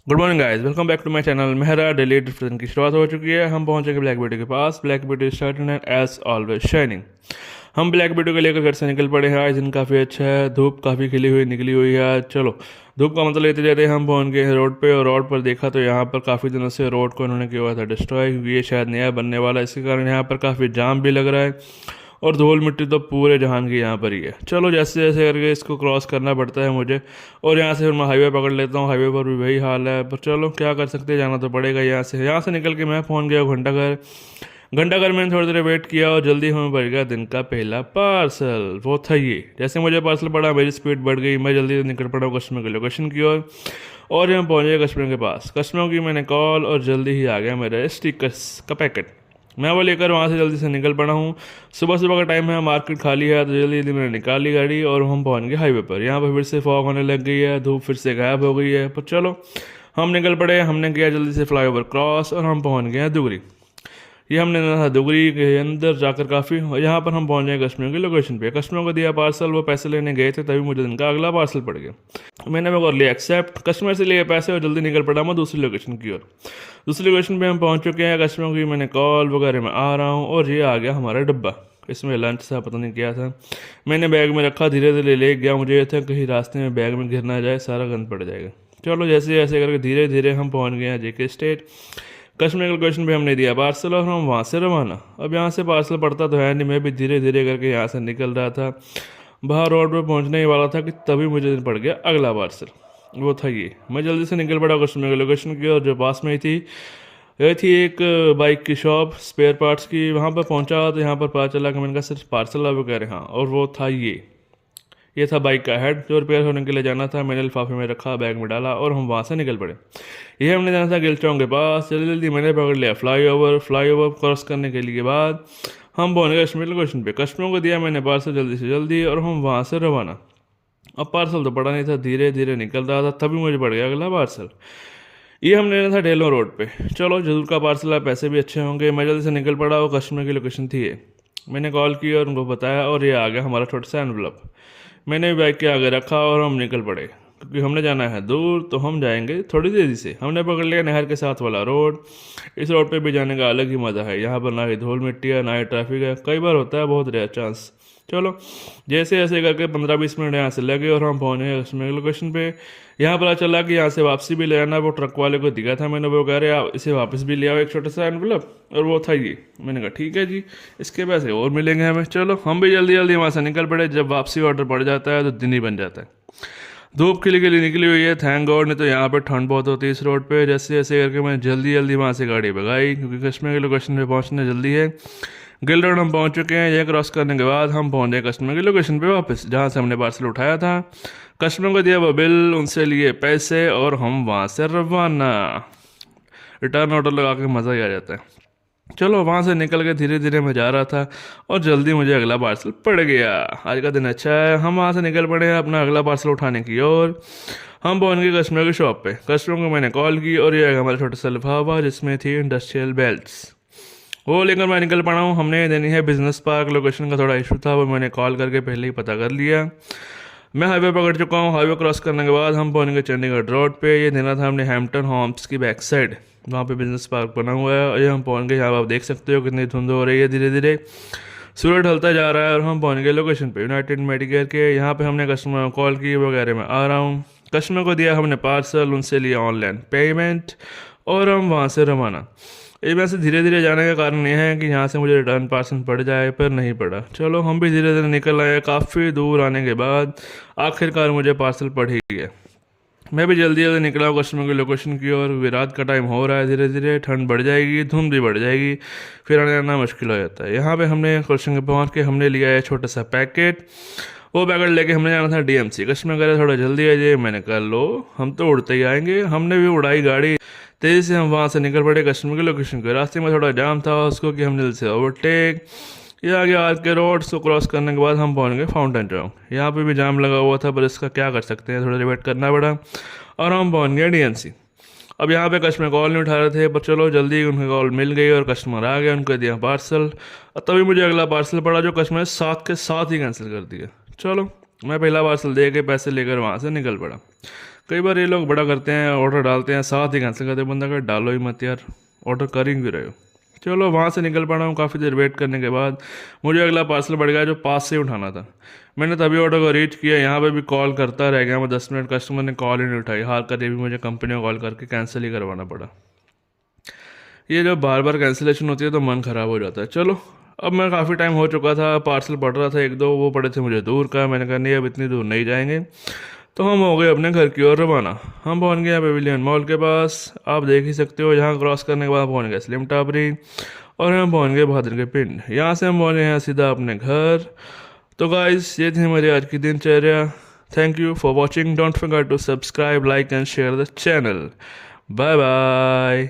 Good morning guys, welcome back to my channel. Mehra daily discussion की शुरुआत हो चुकी है। हम पहुंच चुके ब्लैक ब्यूटी के पास। Black beauty starting and as always shining. हम ब्लैक ब्यूटी को लेकर घर से निकल पड़े हैं। आज दिन काफ़ी अच्छा है, धूप काफ़ी खिली हुई निकली हुई है। चलो धूप का मतलब लेते जाते हम पहुंच गए हैं रोड पे। और रोड पर देखा तो यहाँ पर काफ़ी दिनों से रोड को इन्होंने किया हुआ था डिस्ट्रॉय, क्योंकि ये शायद नया बनने वाला है। इसके कारण यहाँ पर काफ़ी जाम भी लग रहा है और धूल मिट्टी तो पूरे जहान की यहाँ पर ही है। चलो जैसे जैसे करके इसको क्रॉस करना पड़ता है मुझे, और यहाँ से फिर मैं हाईवे पकड़ लेता हूँ। हाईवे पर भी वही हाल है, पर चलो क्या कर सकते हैं, जाना तो पड़ेगा। यहाँ से निकल के मैं पहुँच गया घंटाघर। घंटाघर मैंने थोड़ी देर वेट किया और जल्दी हमें पड़ गया दिन का पहला पार्सल। वो था ये। जैसे मुझे पार्सल पड़ा मेरी स्पीड बढ़ गई, मैं जल्दी से निकल पड़ा कस्टमर के लोकेशन की ओर। और यहाँ पहुँच गया कस्टमर के पास। कस्टमर की मैंने कॉल और जल्दी ही आ गया मेरा स्टिकर्स का पैकेट। मैं वो लेकर वहाँ से जल्दी से निकल पड़ा हूँ। सुबह सुबह का टाइम है, मार्केट खाली है, तो जल्दी जल्दी मैंने निकाल ली गाड़ी और हम पहुँच गए हाईवे पर। यहाँ पर फिर से फॉग होने लग गई है, धूप फिर से गायब हो गई है, पर चलो हम निकल पड़े। हमने किया जल्दी से फ्लाईओवर क्रॉस और हम पहुँच गए हैं दुगरी। ये हमने लेना था दुगरी के अंदर जाकर काफ़ी। यहाँ पर हम पहुँच गए कस्टमर की लोकेशन पे। कस्टमर को दिया पार्सल, वो पैसे लेने गए थे, तभी मुझे उनका अगला पार्सल पड़ गया। मैंने वो कर लिया एक्सेप्ट, कस्टमर से लिए पैसे और जल्दी निकल पड़ा मैं दूसरी लोकेशन की ओर। दूसरी लोकेशन पे हम पहुँच चुके हैं। कस्टमर की मैंने कॉल वगैरह में आ रहा हूँ और ये आ गया हमारा डब्बा। इसमें लंच था, पता नहीं क्या था। मैंने बैग में रखा, धीरे धीरे ले गया। मुझे ये था कहीं रास्ते में बैग में गिर ना जाए, सारा गंद पड़ जाएगा। चलो जैसे जैसे करके धीरे धीरे हम पहुँच गए हैं जेके स्टेट। कस्टमर के लोकेशन पे हमने दिया पार्सल और हम वहाँ से रवाना। अब यहाँ से पार्सल पड़ता तो है नहीं, मैं भी धीरे धीरे करके यहाँ से निकल रहा था। बाहर रोड पे पहुँचने ही वाला था कि तभी मुझे पड़ गया अगला पार्सल। वो था ये। मैं जल्दी से निकल पड़ा कस्टमर के लोकेशन की, और जो पास में ही थी ये थी एक बाइक की शॉप स्पेयर पार्ट्स की। वहाँ पर पहुँचा तो यहाँ पर पता चला कि मैंने कहा सिर्फ पार्सल है, वो कह रहे हाँ। और वो था ये था बाइक का हेड जो रिपेयर होने के लिए जाना था। मैंने लिफाफे में रखा, बैग में डाला और हम वहाँ से निकल पड़े। ये हमने जाना था गिल चौक के पास। जल्दी जल्दी मैंने पकड़ लिया फ्लाई ओवर क्रॉस करने के लिए बाद हम पहुँच गए कश्मीर लोकेशन पे। कस्टमर को दिया मैंने पार्सल जल्दी से जल्दी और हम वहाँ से रवाना। अब पार्सल तो पड़ा नहीं था, धीरे धीरे निकल रहा था, तभी मुझे पड़ गया अगला पार्सल। ये हमने लेना था डेलो रोड पे। चलो जरूर का पार्सल है, पैसे भी अच्छे होंगे। मैं जल्दी से निकल पड़ा, वो कस्टमर की लोकेशन थी ये। मैंने कॉल की और उनको बताया और ये आ गया हमारा छोटा सा एनवलप। मैंने भी बाइक के आगे रखा और हम निकल पड़े, क्योंकि हमने जाना है दूर तो हम जाएंगे थोड़ी देरी से। हमने पकड़ लिया नहर के साथ वाला रोड। इस रोड पे भी जाने का अलग ही मज़ा है। यहाँ पर ना ही धूल मिट्टी है ना ही ट्रैफिक है, कई बार होता है, बहुत रेयर चांस। चलो जैसे ऐसे करके 15-20 मिनट यहाँ से लगे और हम पहुँच गए उसमें लोकेशन पे। यहाँ पता चला कि यहाँ से वापसी भी ले आना। वो ट्रक वाले को दिखा था मैंने, वो कह रहे आप इसे वापस भी ले आओ, एक छोटा सा एनवलप। और वो था ये। मैंने कहा ठीक है जी, इसके पैसे और मिलेंगे हमें। चलो हम भी जल्दी जल्दी वहाँ से निकल पड़े। जब वापसी ऑर्डर पड़ जाता है तो दिन ही बन जाता है। धूप खिली खिली निकली हुई है, थैंक गॉड, नहीं तो यहाँ पर ठंड बहुत होती है इस रोड पे। जैसे जैसे करके मैंने जल्दी जल्दी वहाँ से गाड़ी भगाई, क्योंकि कश्मीर के लोकेशन पे पहुँचना जल्दी है। गिल रोड हम पहुँच चुके हैं। ये क्रॉस करने के बाद हम पहुँच गए कस्टमर की लोकेशन पे वापस, जहाँ से हमने पार्सल उठाया था। कस्टमर को दिया वो बिल, उनसे लिए पैसे और हम वहाँ से रवाना। रिटर्न ऑर्डर लगा के मज़ा ही आ जाता है। चलो वहाँ से निकल के धीरे धीरे मैं जा रहा था और जल्दी मुझे अगला पार्सल पड़ गया। आज का दिन अच्छा है। हम वहाँ से निकल पड़े हैं अपना अगला पार्सल उठाने की ओर। हम पहुँच गए कस्टमर की शॉप पे। कस्टमर को मैंने कॉल की और ये हमारा छोटा सा लिफाफा जिसमें थी इंडस्ट्रियल बेल्ट्स, वो लेकर मैं निकल पड़ा हूँ। हमने देनी है बिजनेस पार्क। लोकेशन का थोड़ा इशू था, वो मैंने कॉल करके पहले ही पता कर लिया। मैं हाईवे पकड़ चुका हूँ। हाईवे क्रॉस करने के बाद हम पहुँच गए चंडीगढ़ रोड पे। ये देना था हमने हैम्पटन होम्स की बैक साइड, वहाँ पे बिजनेस पार्क बना हुआ है। और ये हम पहुँच गए। यहाँ आप देख सकते हो कितनी धुंध हो रही है, धीरे धीरे सूरज ढलता जा रहा है और हम पहुँच गए लोकेशन पे यूनाइटेड मेडिकेयर के। यहाँ पे हमने कस्टमर को कॉल की वगैरह में आ रहा हूँ। कस्टमर को दिया हमने पार्सल, उनसे लिया ऑनलाइन पेमेंट और हम वहाँ से रवाना। ये वैसे धीरे धीरे जाने का कारण यह है कि यहाँ से मुझे रिटर्न पार्सल पड़ जाए, पर नहीं पड़ा। चलो हम भी धीरे धीरे निकल आए। काफ़ी दूर आने के बाद आखिरकार मुझे पार्सल पड़ ही गया। मैं भी जल्दी जल्दी निकला हूँ कस्टमर की लोकेशन की ओर। रात का टाइम हो रहा है, धीरे धीरे ठंड बढ़ जाएगी, धुंध भी बढ़ जाएगी, फिर आने जाना मुश्किल हो जाता है। यहाँ पे हमने लोकेशन पे पहुँच के हमने लिया है छोटा सा पैकेट। वो पैकेट लेके हमने जाना था डीएमसी। कस्टमर कह रहे थोड़ा जल्दी आ जाइए। मैंने कहा लो, हम तो उड़ते ही आएंगे। हमने भी उड़ाई गाड़ी, तेज़ी से हम वहाँ से निकल पड़े कस्टमर की लोकेशन के। रास्ते में थोड़ा जाम था, उसको कि हमने से ओवरटेक। ये आगे आर के रोड को क्रॉस करने के बाद हम पहुँच गए फाउंटेन चौक। यहाँ पे भी जाम लगा हुआ था, पर इसका क्या कर सकते हैं, थोड़ा देर वेट करना पड़ा और हम पहुँच गए डीएमसी। अब यहाँ पे कस्टमर कॉल नहीं उठा रहे थे, पर चलो जल्दी उनकी कॉल मिल गई और कस्टमर आ गया, उनको दिया पार्सल। और तभी मुझे अगला पार्सल पड़ा जो कस्टमर ने साथ के साथ ही कैंसिल कर दिया। चलो मैं पहला पार्सल दे के पैसे लेकर वहाँ से निकल पड़ा। कई बार ये लोग बड़ा करते हैं, ऑर्डर डालते हैं साथ ही कैंसिल करते हैं। बंदा का डालो ही मत यार, ऑर्डर कर ही क्यों रहे हो। चलो वहाँ से निकल पड़ा हूँ। काफ़ी देर वेट करने के बाद मुझे अगला पार्सल बढ़ गया जो पास से उठाना था। मैंने तभी ऑर्डर को रीच किया, यहाँ पे भी कॉल करता रह गया मैं 10 मिनट, कस्टमर ने कॉल ही नहीं उठाई। हार कर ये भी मुझे कंपनी को कॉल करके कैंसिल ही करवाना पड़ा। ये जब बार बार कैंसिलेशन होती है तो मन ख़राब हो जाता है। चलो अब मैं काफ़ी टाइम हो चुका था, पार्सल पड़ रहा था एक दो, वो पड़े थे मुझे दूर का। मैंने कहा नहीं अब इतनी दूर नहीं जाएंगे, तो हम हो गए अपने घर की ओर रवाना। हम पहुंच गए पेविलियन मॉल के पास, आप देख ही सकते हो। यहाँ क्रॉस करने के बाद पहुंच गए स्लिम टाबरी और हम पहुंच गए बहादुर के पिंड। यहाँ से हम पहुंच गए हैं सीधा अपने घर। तो गाइस ये थी हमारी आज की दिनचर्या। Thank you for watching, don't forget to subscribe, like and share the channel. Bye bye.